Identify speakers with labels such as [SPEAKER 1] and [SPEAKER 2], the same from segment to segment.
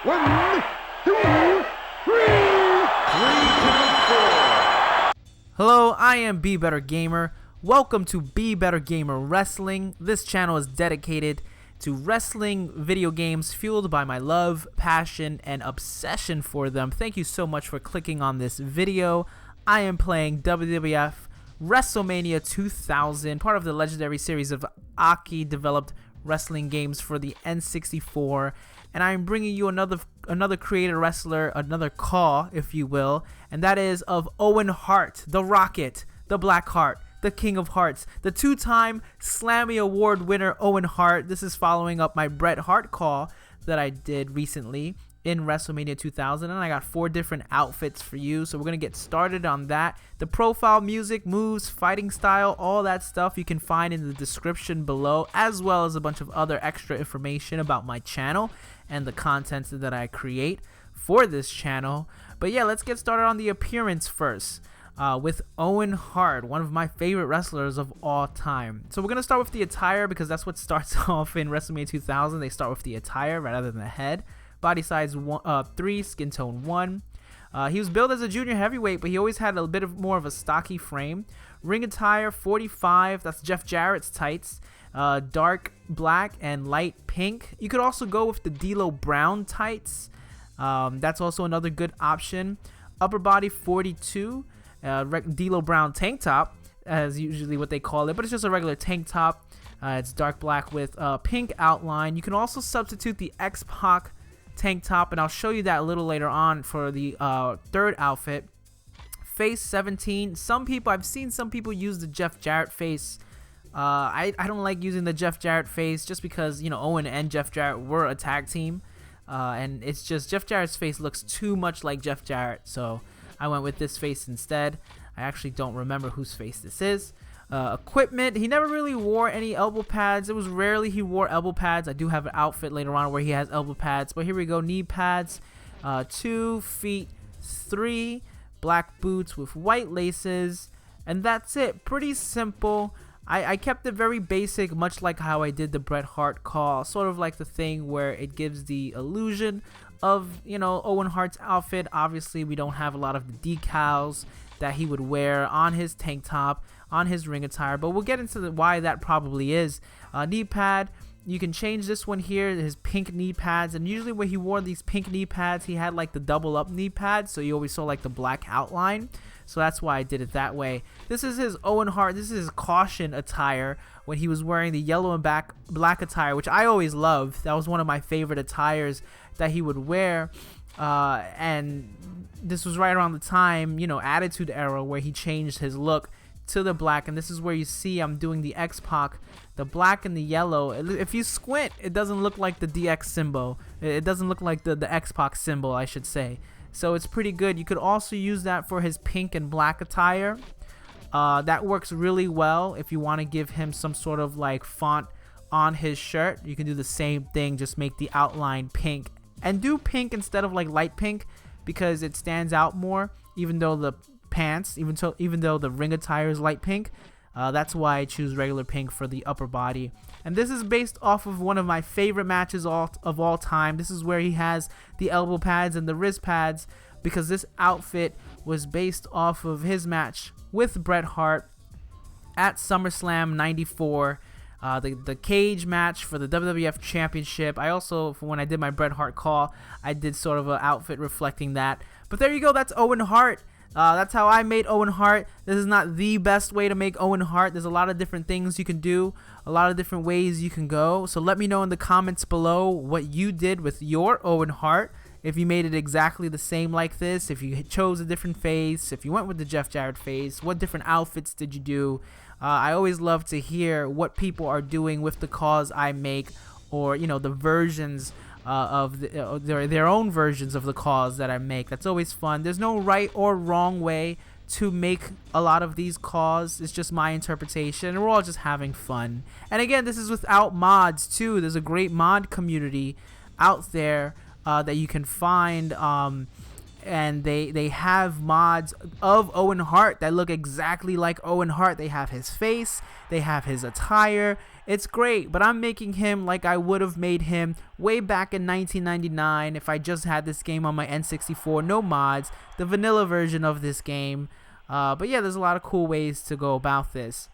[SPEAKER 1] One, two, three. Three, count, four.
[SPEAKER 2] Hello, I am Be Better Gamer. Welcome to Be Better Gamer Wrestling. This channel is dedicated to wrestling video games fueled by my love, passion, and obsession for them. Thank you so much for clicking on this video. I am playing WWF WrestleMania 2000, part of the legendary series of CAW developed wrestling games for the N64, and I'm bringing you another creator wrestler, another CAW, if you will, and that is of Owen Hart, the Rocket, the Black Heart, the King of Hearts, the two-time Slammy Award winner Owen Hart. This is following up my Bret Hart CAW that I did recently in WrestleMania 2000, and I got 4 different outfits for you, so we're gonna get started on that. The profile, music, moves, fighting style, all that stuff you can find in the description below, as well as a bunch of other extra information about my channel and the content that I create for this channel. But yeah, let's get started on the appearance first. With Owen Hart, one of my favorite wrestlers of all time. So we're going to start with the attire because that's what starts off in WrestleMania 2000. They start with the attire rather than the head. Body size 3, skin tone 1. He was billed as a junior heavyweight, but he always had a bit more of a stocky frame. Ring attire 45, that's Jeff Jarrett's tights. Dark black and light pink. You could also go with the D'Lo Brown tights. That's also another good option. Upper body 42. D'Lo Brown tank top, as usually what they call it, but it's just a regular tank top. It's dark black with pink outline. You can also substitute the X-Pac tank top, and I'll show you that a little later on for the third outfit. Face 17. I've seen some people use the Jeff Jarrett face. I don't like using the Jeff Jarrett face just because, you know, Owen and Jeff Jarrett were a tag team, and it's just Jeff Jarrett's face looks too much like Jeff Jarrett, so I went with this face instead. I actually don't remember whose face this is. Equipment, he never really wore any elbow pads. It was rarely he wore elbow pads. I do have an outfit later on where he has elbow pads, but here we go. Knee pads, 2 feet 3, black boots with white laces, and that's it. Pretty simple. I kept it very basic, much like how I did the Bret Hart CAW, sort of like the thing where it gives the illusion of, you know, Owen Hart's outfit. Obviously, we don't have a lot of the decals that he would wear on his tank top, on his ring attire, but we'll get into why that probably is. Knee pad, you can change this one here, his pink knee pads, and usually when he wore these pink knee pads, he had like the double up knee pads, so you always saw like the black outline. So that's why I did it that way. This is his Owen Hart. This is his caution attire when he was wearing the yellow and black attire, which I always loved. That was one of my favorite attires that he would wear. And this was right around the time, you know, Attitude Era, where he changed his look to the black. And this is where you see I'm doing the X-Pac, the black and the yellow. If you squint, it doesn't look like the DX symbol. It doesn't look like the X-Pac symbol, I should say. So it's pretty good. You could also use that for his pink and black attire. That works really well if you want to give him some sort of like font on his shirt. You can do the same thing, just make the outline pink and do pink instead of like light pink because it stands out more, even though the pants, even though the ring attire is light pink. That's why I choose regular pink for the upper body. And this is based off of one of my favorite matches of all time. This is where he has the elbow pads and the wrist pads, because this outfit was based off of his match with Bret Hart at SummerSlam 94. The cage match for the WWF Championship. I also, when I did my Bret Hart CAW, I did sort of an outfit reflecting that. But there you go, that's Owen Hart. That's how I made Owen Hart. This is not the best way to make Owen Hart. There's a lot of different things you can do, a lot of different ways you can go. So let me know in the comments below what you did with your Owen Hart. If you made it exactly the same like this, if you chose a different face, if you went with the Jeff Jarrett face, what different outfits did you do? I always love to hear what people are doing with the CAWs I make, or, you know, the versions of their own versions of the CAWs that I make. That's always fun. There's no right or wrong way to make a lot of these CAWs. It's just my interpretation, and we're all just having fun. And again, this is without mods too. There's a great mod community out there that you can find, and they have mods of Owen Hart that look exactly like Owen Hart. They have his face, they have his attire. It's great, but I'm making him like I would have made him way back in 1999 if I just had this game on my N64, no mods, the vanilla version of this game. But yeah, there's a lot of cool ways to go about this.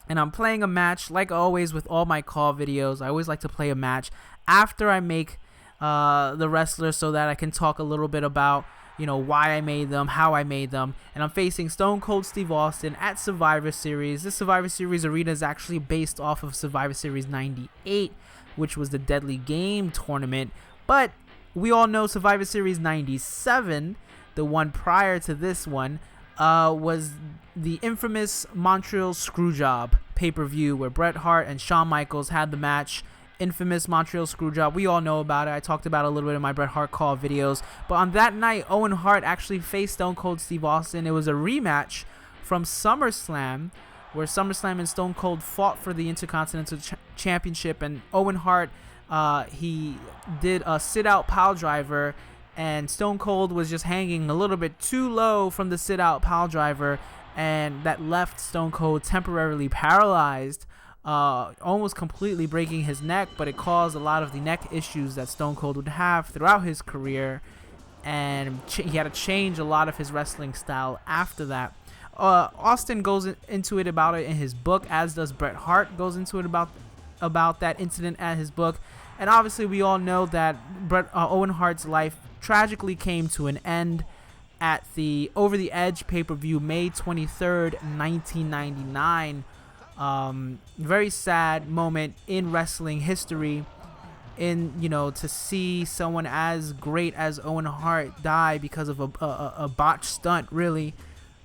[SPEAKER 2] And I'm playing a match, like always with all my CAW videos. I always like to play a match after I make the wrestler, so that I can talk a little bit about, you know, why I made them, how I made them. And I'm facing Stone Cold Steve Austin at Survivor Series. This Survivor Series arena is actually based off of Survivor Series 98, which was the Deadly Game tournament. But we all know Survivor Series 97, the one prior to this one, was the infamous Montreal Screwjob pay-per-view where Bret Hart and Shawn Michaels had the match. Infamous Montreal Screwjob. We all know about it. I talked about it a little bit in my Bret Hart CAW videos. But on that night, Owen Hart actually faced Stone Cold Steve Austin. It was a rematch from SummerSlam, where SummerSlam and Stone Cold fought for the Intercontinental Championship. And Owen Hart, he did a sit-out pile driver, and Stone Cold was just hanging a little bit too low from the sit-out pile driver, and that left Stone Cold temporarily paralyzed, almost completely breaking his neck. But it caused a lot of the neck issues that Stone Cold would have throughout his career, and he had to change a lot of his wrestling style after that. Austin goes into it about it in his book, as does Bret Hart goes into it about that incident at his book. And obviously we all know that Owen Hart's life tragically came to an end at the Over the Edge pay-per-view May 23rd, 1999. Very sad moment in wrestling history, to see someone as great as Owen Hart die because of a botched stunt. Really,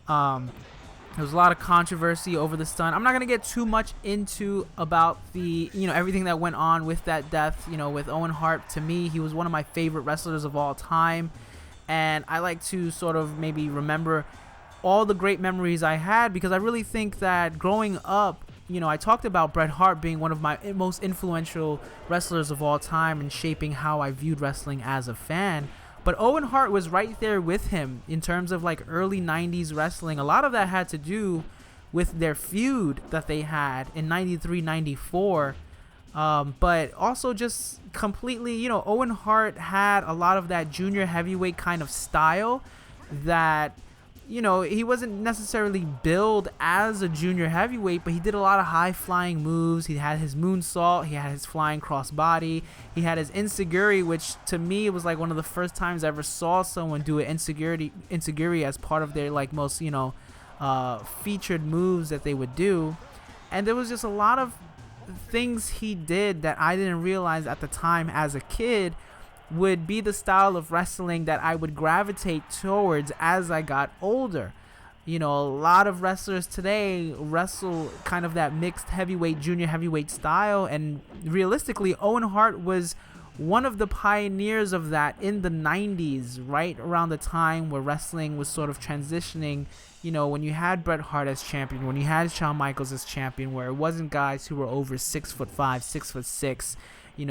[SPEAKER 2] there was a lot of controversy over the stunt. I'm not gonna get too much into about the everything that went on with that death. With Owen Hart, to me, he was one of my favorite wrestlers of all time, and I like to sort of maybe remember all the great memories I had, because I really think that growing up, I talked about Bret Hart being one of my most influential wrestlers of all time and shaping how I viewed wrestling as a fan. But Owen Hart was right there with him in terms of like early 90s wrestling. A lot of that had to do with their feud that they had in 93, 94. But also just completely, Owen Hart had a lot of that junior heavyweight kind of style that, he wasn't necessarily billed as a junior heavyweight, but he did a lot of high-flying moves. He had his moonsault. He had his flying crossbody. He had his enziguri, which to me was like one of the first times I ever saw someone do an enziguri as part of their like most, featured moves that they would do. And there was just a lot of things he did that I didn't realize at the time as a kid would be the style of wrestling that I would gravitate towards as I got older. A lot of wrestlers today wrestle kind of that mixed heavyweight, junior heavyweight style, and realistically, Owen Hart was one of the pioneers of that in the 90s, right around the time where wrestling was sort of transitioning. When you had Bret Hart as champion, when you had Shawn Michaels as champion, where it wasn't guys who were over 6'5", 6'6",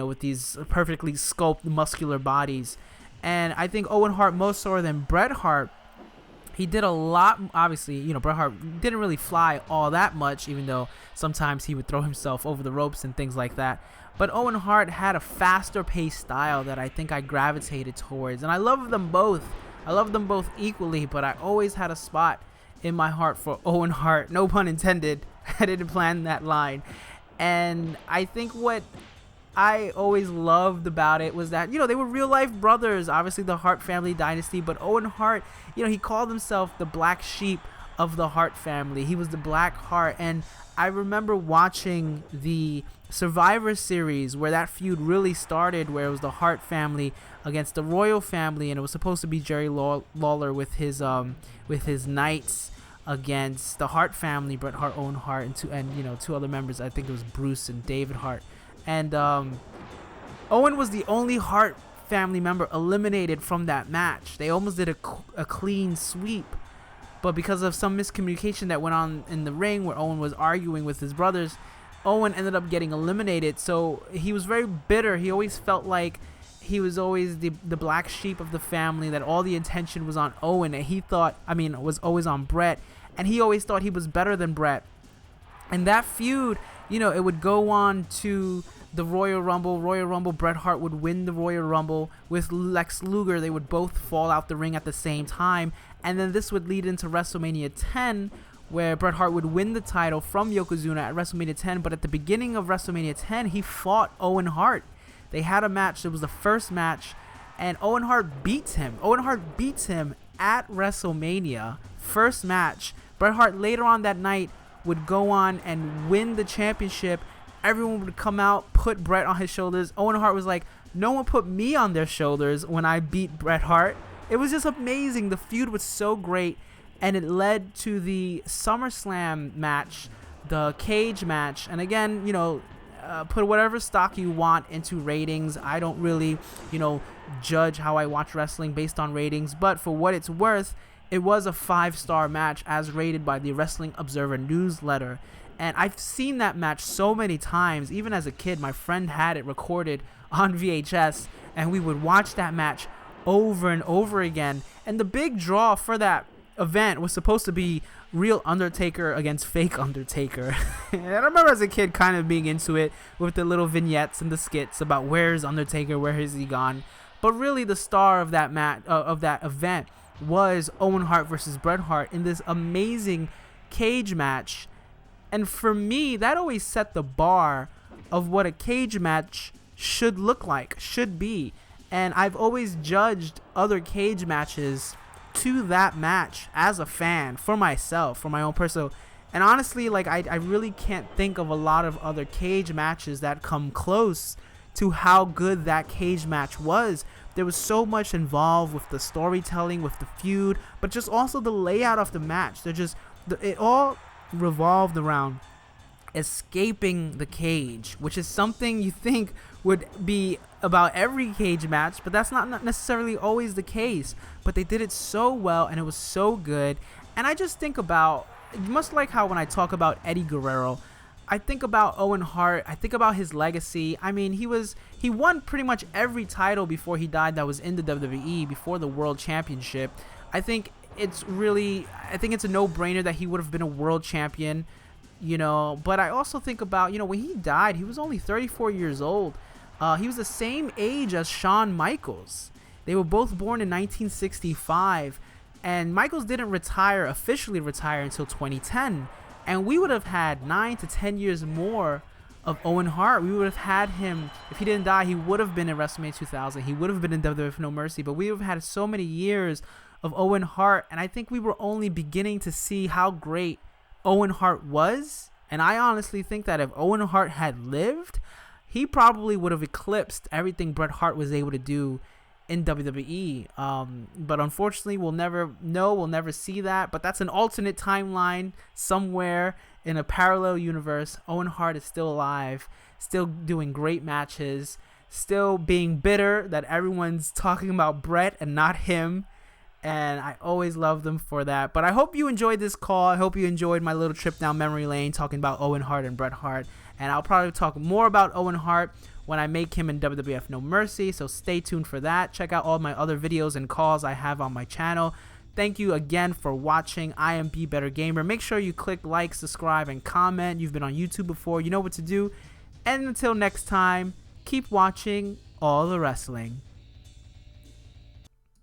[SPEAKER 2] with these perfectly sculpted muscular bodies. And I think Owen Hart, most so than Bret Hart, he did a lot. Obviously, Bret Hart didn't really fly all that much, even though sometimes he would throw himself over the ropes and things like that. But Owen Hart had a faster paced style that I think I gravitated towards. And I love them both. I love them both equally, but I always had a spot in my heart for Owen Hart. No pun intended. I didn't plan that line. And I think what I always loved about it was that, they were real life brothers, obviously the Hart family dynasty, but Owen Hart, he called himself the black sheep of the Hart family. He was the Black Hart. And I remember watching the Survivor Series where that feud really started, where it was the Hart family against the Royal family, and it was supposed to be Jerry Lawler with his Knights against the Hart family, Bret Hart, Owen Hart, and two other members. I think it was Bruce and David Hart. And Owen was the only Hart family member eliminated from that match. They almost did a clean sweep, but because of some miscommunication that went on in the ring where Owen was arguing with his brothers, Owen ended up getting eliminated. So he was very bitter. He always felt like he was always the black sheep of the family, that all the attention was on Owen, and he thought, was always on Bret, and he always thought he was better than Bret. And that feud, it would go on to the Royal Rumble. Bret Hart would win the Royal Rumble with Lex Luger. They would both fall out the ring at the same time. And then this would lead into WrestleMania 10, where Bret Hart would win the title from Yokozuna at WrestleMania 10. But at the beginning of WrestleMania 10, he fought Owen Hart. They had a match. It was the first match, and Owen Hart beats him. Owen Hart beats him at WrestleMania. First match. Bret Hart later on that night would go on and win the championship. Everyone would come out, put Bret on his shoulders. Owen Hart was like, no one put me on their shoulders when I beat Bret Hart. It was just amazing. The feud was so great, and it led to the SummerSlam match, the cage match. And again, put whatever stock you want into ratings. I don't really, judge how I watch wrestling based on ratings, but for what it's worth, it was a 5-star match as rated by the Wrestling Observer newsletter. And I've seen that match so many times. Even as a kid, my friend had it recorded on VHS, and we would watch that match over and over again. And the big draw for that event was supposed to be real Undertaker against fake Undertaker. And I remember as a kid kind of being into it with the little vignettes and the skits about where's Undertaker, where has he gone. But really the star of that event was Owen Hart versus Bret Hart in this amazing cage match. And for me, that always set the bar of what a cage match should look like, should be. And I've always judged other cage matches to that match as a fan, for myself, for my own personal. And honestly, I really can't think of a lot of other cage matches that come close to how good that cage match was. There was so much involved with the storytelling, with the feud, but just also the layout of the match. It all revolved around escaping the cage, which is something you think would be about every cage match, but that's not necessarily always the case. But they did it so well, and it was so good. And I just think about, much like how when I talk about Eddie Guerrero, I think about Owen Hart. I think about his legacy. He won pretty much every title before he died that was in the WWE, before the World Championship. I think it's a no-brainer that he would have been a world champion, But I also think about, when he died, he was only 34 years old. He was the same age as Shawn Michaels. They were both born in 1965, and Michaels didn't officially retire until 2010. And we would have had 9 to 10 years more of Owen Hart. We would have had him, if he didn't die, he would have been in WrestleMania 2000. He would have been in WWF No Mercy. But we would have had so many years of Owen Hart. And I think we were only beginning to see how great Owen Hart was. And I honestly think that if Owen Hart had lived, he probably would have eclipsed everything Bret Hart was able to do in WWE. But unfortunately, we'll never know. We'll never see that. But that's an alternate timeline somewhere in a parallel universe. Owen Hart is still alive, still doing great matches, still being bitter that everyone's talking about Bret and not him. And I always love them for that. But I hope you enjoyed this call. I hope you enjoyed my little trip down memory lane talking about Owen Hart and Bret Hart. And I'll probably talk more about Owen Hart when I make him in WWF No Mercy. So stay tuned for that. Check out all my other videos and calls I have on my channel. Thank you again for watching. I am Be Better Gamer. Make sure you click like, subscribe, and comment. You've been on YouTube before. You know what to do. And until next time, keep watching all the wrestling.